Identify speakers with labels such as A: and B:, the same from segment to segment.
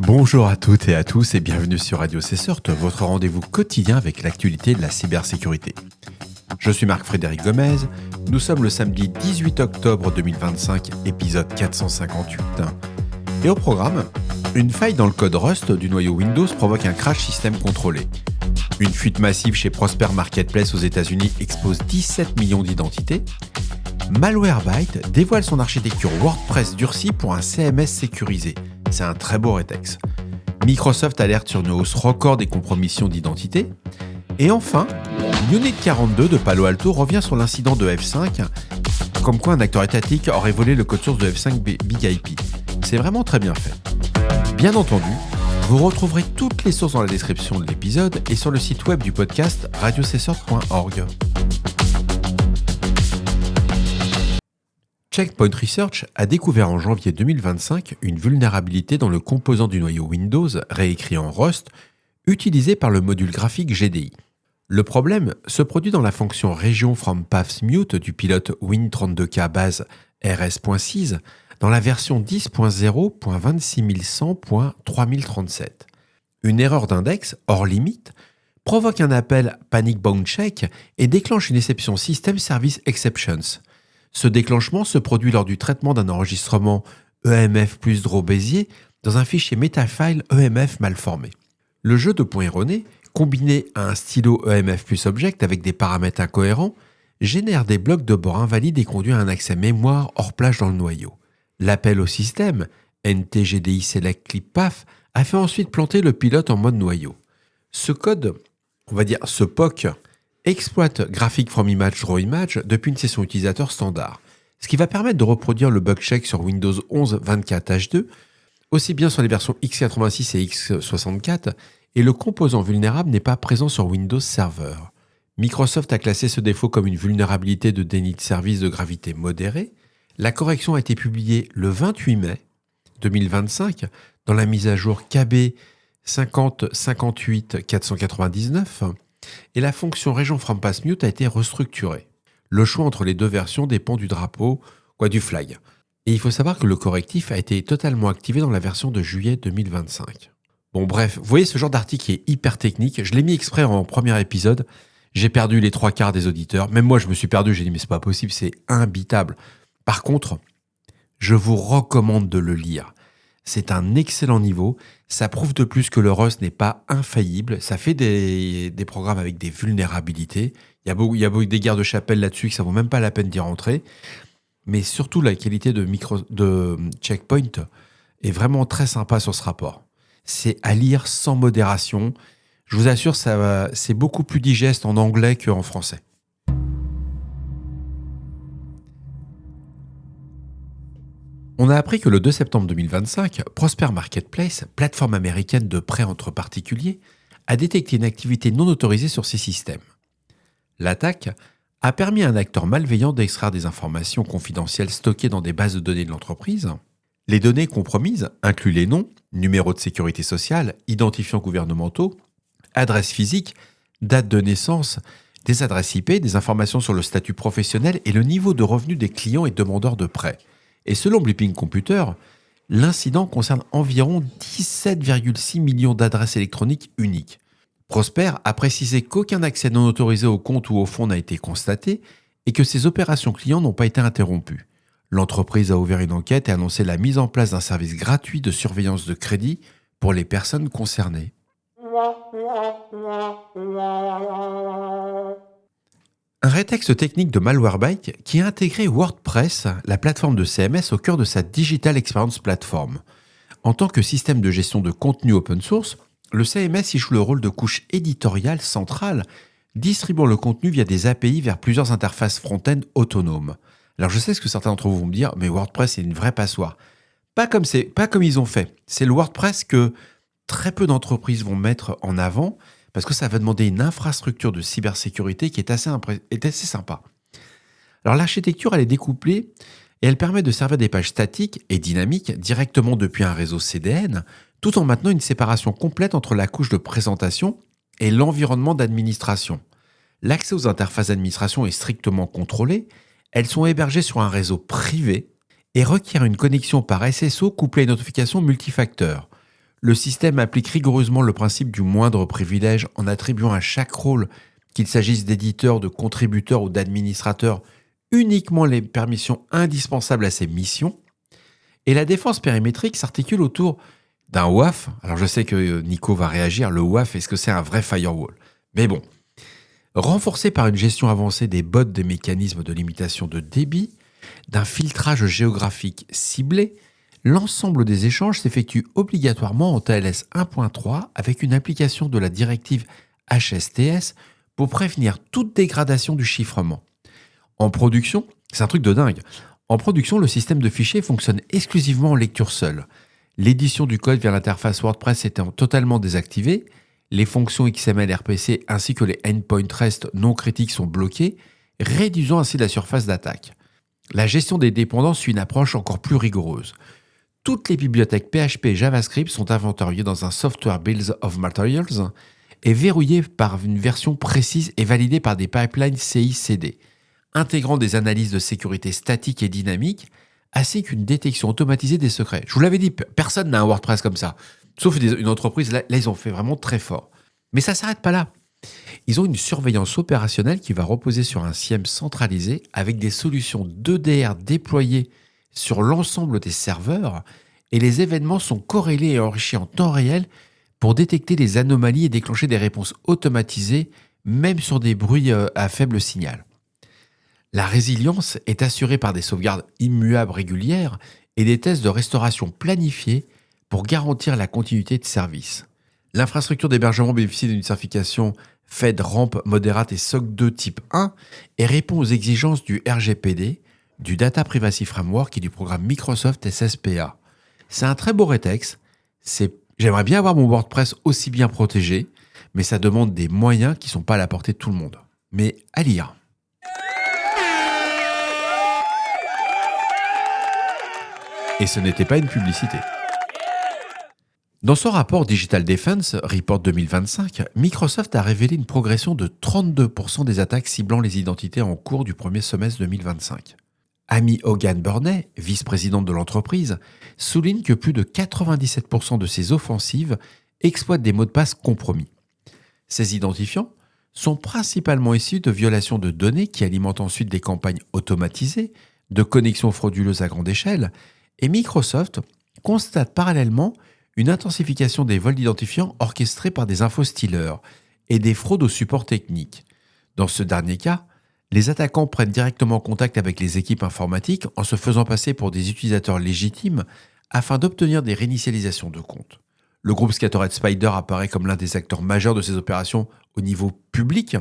A: Bonjour à toutes et à tous et bienvenue sur Radio CSERT, votre rendez-vous quotidien avec l'actualité de la cybersécurité. Je suis Marc-Frédéric Gomez, nous sommes le samedi 18 octobre 2025, épisode 458. Et au programme, une faille dans le code Rust du noyau Windows provoque un crash système contrôlé. Une fuite massive chez Prosper Marketplace aux États-Unis expose 17 millions d'identités. Malwarebytes dévoile son architecture WordPress durcie pour un CMS sécurisé. C'est un très beau rétex. Microsoft alerte sur une hausse record des compromissions d'identité. Et enfin, Unit 42 de Palo Alto revient sur l'incident de F5, comme quoi un acteur étatique aurait volé le code source de F5 Big IP. C'est vraiment très bien fait. Bien entendu, vous retrouverez toutes les sources dans la description de l'épisode et sur le site web du podcast radiocessor.org. Check Point Research a découvert en janvier 2025 une vulnérabilité dans le composant du noyau Windows, réécrit en Rust, utilisé par le module graphique GDI. Le problème se produit dans la fonction Region from Paths Mute du pilote Win32K base RS.6 dans la version 10.0.26100.3037. Une erreur d'index, hors limite, provoque un appel Panic Bound Check et déclenche une exception System Service Exceptions. Ce déclenchement se produit lors du traitement d'un enregistrement EMF plus draw Bézier dans un fichier metafile EMF mal formé. Le jeu de points erronés, combiné à un stylo EMF plus object avec des paramètres incohérents, génère des blocs de bord invalides et conduit à un accès mémoire hors plage dans le noyau. L'appel au système, NTGDI Select Clip Path, a fait ensuite planter le pilote en mode noyau. Ce code, ce POC, exploite Graphic from Image Draw Image depuis une session utilisateur standard, ce qui va permettre de reproduire le bug check sur Windows 11 24H2, aussi bien sur les versions x86 et x64, et le composant vulnérable n'est pas présent sur Windows Server. Microsoft a classé ce défaut comme une vulnérabilité de déni de service de gravité modérée. La correction a été publiée le 28 mai 2025 dans la mise à jour KB 5058499 et la fonction Region from Paths Mute a été restructurée. Le choix entre les deux versions dépend du drapeau, du flag. Et il faut savoir que le correctif a été totalement activé dans la version de juillet 2025. Bon bref, vous voyez ce genre d'article qui est hyper technique, je l'ai mis exprès en premier épisode, j'ai perdu les 3/4 des auditeurs, même moi je me suis perdu, j'ai dit mais c'est pas possible, c'est imbitable. Par contre, je vous recommande de le lire. C'est un excellent niveau, ça prouve de plus que le Rust n'est pas infaillible, ça fait des programmes avec des vulnérabilités, il y a beaucoup des guerres de chapelle là-dessus que ça vaut même pas la peine d'y rentrer, mais surtout la qualité de Checkpoint est vraiment très sympa sur ce rapport. C'est à lire sans modération, je vous assure, c'est beaucoup plus digeste en anglais qu'en français. On a appris que le 2 septembre 2025, Prosper Marketplace, plateforme américaine de prêt entre particuliers, a détecté une activité non autorisée sur ses systèmes. L'attaque a permis à un acteur malveillant d'extraire des informations confidentielles stockées dans des bases de données de l'entreprise. Les données compromises incluent les noms, numéros de sécurité sociale, identifiants gouvernementaux, adresses physiques, date de naissance, des adresses IP, des informations sur le statut professionnel et le niveau de revenus des clients et demandeurs de prêts. Et selon Blipping Computer, l'incident concerne environ 17,6 millions d'adresses électroniques uniques. Prosper a précisé qu'aucun accès non autorisé au compte ou au fonds n'a été constaté et que ces opérations clients n'ont pas été interrompues. L'entreprise a ouvert une enquête et annoncé la mise en place d'un service gratuit de surveillance de crédit pour les personnes concernées. Un rétexte technique de Malwarebytes qui a intégré WordPress, la plateforme de CMS, au cœur de sa Digital Experience Platform. En tant que système de gestion de contenu open source, le CMS y joue le rôle de couche éditoriale centrale, distribuant le contenu via des API vers plusieurs interfaces front-end autonomes. Alors je sais ce que certains d'entre vous vont me dire, mais WordPress c'est une vraie passoire. Pas comme ils ont fait. C'est le WordPress que très peu d'entreprises vont mettre en avant, parce que ça va demander une infrastructure de cybersécurité qui est assez sympa. Alors l'architecture, elle est découplée et elle permet de servir des pages statiques et dynamiques directement depuis un réseau CDN, tout en maintenant une séparation complète entre la couche de présentation et l'environnement d'administration. L'accès aux interfaces d'administration est strictement contrôlé, elles sont hébergées sur un réseau privé et requièrent une connexion par SSO couplée à une notification multifacteur. Le système applique rigoureusement le principe du moindre privilège en attribuant à chaque rôle, qu'il s'agisse d'éditeur, de contributeur ou d'administrateur, uniquement les permissions indispensables à ses missions. Et la défense périmétrique s'articule autour d'un WAF. Alors je sais que Nico va réagir, le WAF, est-ce que c'est un vrai firewall? Mais bon, renforcé par une gestion avancée des bots des mécanismes de limitation de débit, d'un filtrage géographique ciblé, l'ensemble des échanges s'effectue obligatoirement en TLS 1.3 avec une application de la directive HSTS pour prévenir toute dégradation du chiffrement. En production, c'est un truc de dingue. En production, le système de fichiers fonctionne exclusivement en lecture seule. L'édition du code via l'interface WordPress étant totalement désactivée, les fonctions XML RPC ainsi que les endpoint REST non critiques sont bloquées, réduisant ainsi la surface d'attaque. La gestion des dépendances suit une approche encore plus rigoureuse. Toutes les bibliothèques PHP et JavaScript sont inventoriées dans un Software Bills of Materials et verrouillées par une version précise et validée par des pipelines CI/CD, intégrant des analyses de sécurité statiques et dynamiques, ainsi qu'une détection automatisée des secrets. Je vous l'avais dit, personne n'a un WordPress comme ça, sauf une entreprise. Là, ils ont fait vraiment très fort. Mais ça ne s'arrête pas là. Ils ont une surveillance opérationnelle qui va reposer sur un SIEM centralisé avec des solutions d'EDR déployées sur l'ensemble des serveurs, et les événements sont corrélés et enrichis en temps réel pour détecter les anomalies et déclencher des réponses automatisées, même sur des bruits à faible signal. La résilience est assurée par des sauvegardes immuables régulières et des tests de restauration planifiés pour garantir la continuité de service. L'infrastructure d'hébergement bénéficie d'une certification FedRAMP Moderate et SOC 2 type 1 et répond aux exigences du RGPD, du Data Privacy Framework et du programme Microsoft SSPA. C'est un très beau rétex. J'aimerais bien avoir mon WordPress aussi bien protégé, mais ça demande des moyens qui ne sont pas à la portée de tout le monde. Mais à lire. Et ce n'était pas une publicité. Dans son rapport Digital Defense Report 2025, Microsoft a révélé une progression de 32% des attaques ciblant les identités en cours du premier semestre 2025. Amy Hogan-Burney, vice-présidente de l'entreprise, souligne que plus de 97% de ces offensives exploitent des mots de passe compromis. Ces identifiants sont principalement issus de violations de données qui alimentent ensuite des campagnes automatisées, de connexions frauduleuses à grande échelle, et Microsoft constate parallèlement une intensification des vols d'identifiants orchestrés par des infostealers et des fraudes au support technique. Dans ce dernier cas, les attaquants prennent directement contact avec les équipes informatiques en se faisant passer pour des utilisateurs légitimes afin d'obtenir des réinitialisations de comptes. Le groupe Scattered Spider apparaît comme l'un des acteurs majeurs de ces opérations au niveau public,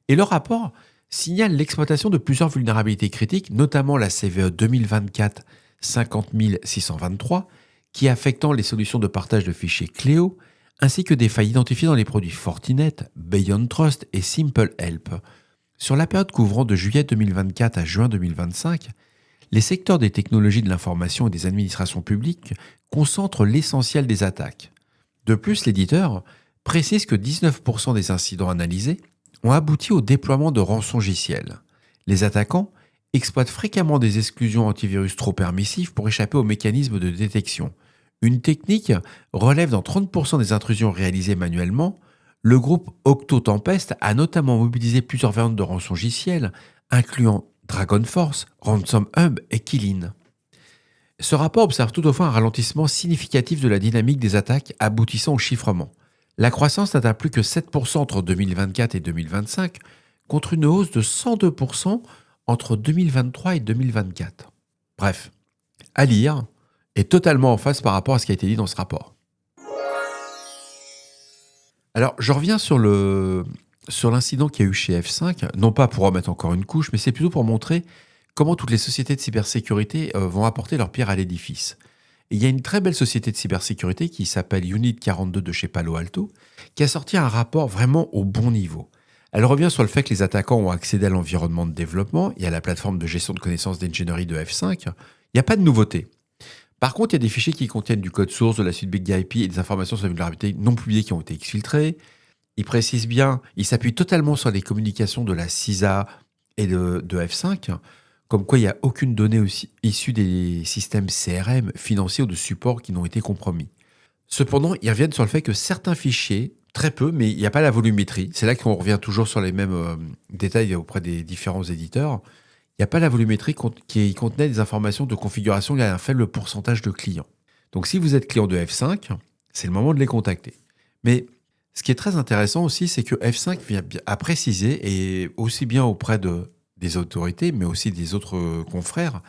A: et le rapport signale l'exploitation de plusieurs vulnérabilités critiques, notamment la CVE 2024 50623, qui affectant les solutions de partage de fichiers Cléo, ainsi que des failles identifiées dans les produits Fortinet, Beyond Trust et Simple Help. Sur la période couvrant de juillet 2024 à juin 2025, les secteurs des technologies de l'information et des administrations publiques concentrent l'essentiel des attaques. De plus, l'éditeur précise que 19% des incidents analysés ont abouti au déploiement de rançongiciels. Les attaquants exploitent fréquemment des exclusions antivirus trop permissives pour échapper aux mécanismes de détection. Une technique relève dans 30% des intrusions réalisées manuellement. Le groupe Octotempest a notamment mobilisé plusieurs variantes de rançongiciels, incluant Dragon Force, Ransom Hub et Killin. Ce rapport observe toutefois un ralentissement significatif de la dynamique des attaques aboutissant au chiffrement. La croissance n'atteint plus que 7% entre 2024 et 2025, contre une hausse de 102% entre 2023 et 2024. Bref, à lire est totalement en phase par rapport à ce qui a été dit dans ce rapport. Alors, je reviens sur l'incident qu'il y a eu chez F5, non pas pour remettre encore une couche, mais c'est plutôt pour montrer comment toutes les sociétés de cybersécurité vont apporter leur pierre à l'édifice. Et il y a une très belle société de cybersécurité qui s'appelle Unit 42 de chez Palo Alto, qui a sorti un rapport vraiment au bon niveau. Elle revient sur le fait que les attaquants ont accédé à l'environnement de développement et à la plateforme de gestion de connaissances d'ingénierie de F5. Il n'y a pas de nouveauté. Par contre, il y a des fichiers qui contiennent du code source de la suite BigIP et des informations sur la vulnérabilité non publiées qui ont été exfiltrées. Il précise bien, il s'appuie totalement sur les communications de la CISA et de F5, comme quoi il n'y a aucune donnée aussi issue des systèmes CRM, financiers ou de support qui n'ont été compromis. Cependant, ils reviennent sur le fait que certains fichiers, très peu, mais il n'y a pas la volumétrie. C'est là qu'on revient toujours sur les mêmes détails auprès des différents éditeurs. Il n'y a pas la volumétrie qui contenait des informations de configuration liées à un faible pourcentage de clients. Donc si vous êtes client de F5, c'est le moment de les contacter. Mais ce qui est très intéressant aussi, c'est que F5 vient à préciser, et aussi bien auprès des autorités, mais aussi des autres confrères,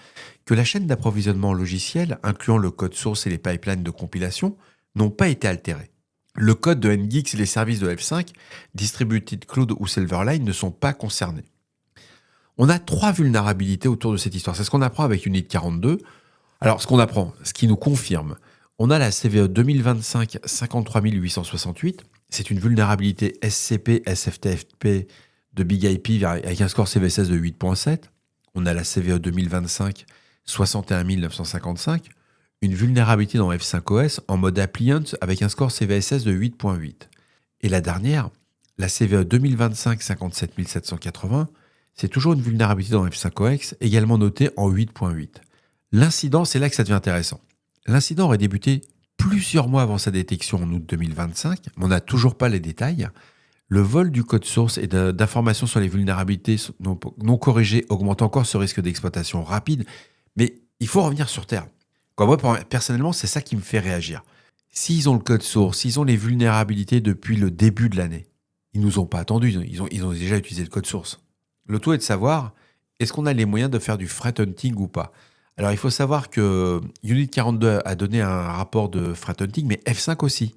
A: que la chaîne d'approvisionnement logiciel, incluant le code source et les pipelines de compilation, n'ont pas été altérés. Le code de NGIX et les services de F5, Distributed Cloud ou Silverline, ne sont pas concernés. On a 3 vulnérabilités autour de cette histoire. C'est ce qu'on apprend avec Unit 42. Alors, ce qui nous confirme, on a la CVE 2025 53868. C'est une vulnérabilité SCP, SFTP de Big IP avec un score CVSS de 8.7. On a la CVE 2025 61955. Une vulnérabilité dans F5OS en mode appliant avec un score CVSS de 8.8. Et la dernière, la CVE 2025 57780, c'est toujours une vulnérabilité dans F5OS, également notée en 8.8. L'incident, c'est là que ça devient intéressant. L'incident aurait débuté plusieurs mois avant sa détection en août 2025, mais on n'a toujours pas les détails. Le vol du code source et d'informations sur les vulnérabilités non corrigées augmente encore ce risque d'exploitation rapide, mais il faut revenir sur Terre. Moi, personnellement, c'est ça qui me fait réagir. S'ils ont le code source, s'ils ont les vulnérabilités depuis le début de l'année, ils nous ont pas attendu, ils ont déjà utilisé le code source. Le tout est de savoir, est-ce qu'on a les moyens de faire du threat hunting ou pas ? Alors, il faut savoir que Unit 42 a donné un rapport de threat hunting, mais F5 aussi.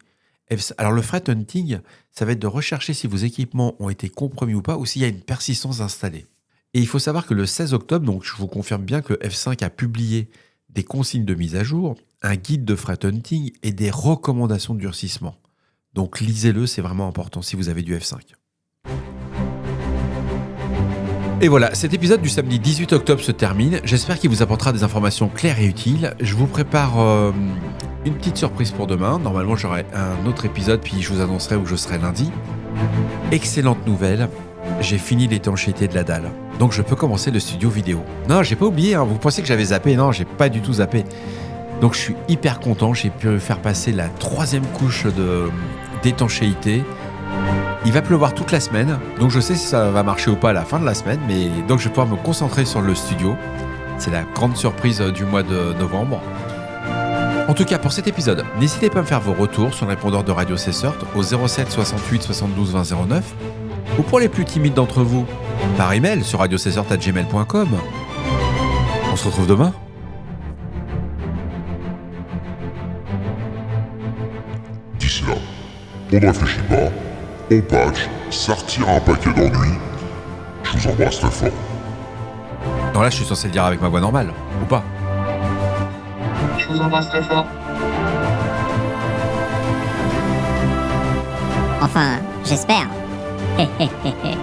A: Alors, le threat hunting, ça va être de rechercher si vos équipements ont été compromis ou pas, ou s'il y a une persistance installée. Et il faut savoir que le 16 octobre, donc je vous confirme bien que F5 a publié des consignes de mise à jour, un guide de threat hunting et des recommandations de durcissement. Donc lisez-le, c'est vraiment important si vous avez du F5. Et voilà, cet épisode du samedi 18 octobre se termine. J'espère qu'il vous apportera des informations claires et utiles. Je vous prépare une petite surprise pour demain. Normalement, j'aurai un autre épisode, puis je vous annoncerai où je serai lundi. Excellente nouvelle, j'ai fini l'étanchéité de la dalle. Donc je peux commencer le studio vidéo. Non, j'ai pas oublié, vous pensez que j'avais zappé? Non, j'ai pas du tout zappé. Donc je suis hyper content, j'ai pu faire passer la 3e couche d'étanchéité. Il va pleuvoir toute la semaine, donc je sais si ça va marcher ou pas à la fin de la semaine, mais donc je vais pouvoir me concentrer sur le studio. C'est la grande surprise du mois de novembre. En tout cas, pour cet épisode, n'hésitez pas à me faire vos retours sur le répondeur de Radio Cessert au 07 68 72 20 09, ou pour les plus timides d'entre vous, par email sur radiocessert@gmail.com. On se retrouve demain.
B: D'ici là, on ne réfléchit pas, on patch, ça retire un paquet d'ennuis. Je vous embrasse très fort.
A: Non, là, je suis censé le dire avec ma voix normale, ou pas?
C: Je vous embrasse très fort.
D: Enfin, j'espère. Hé hé hé hé.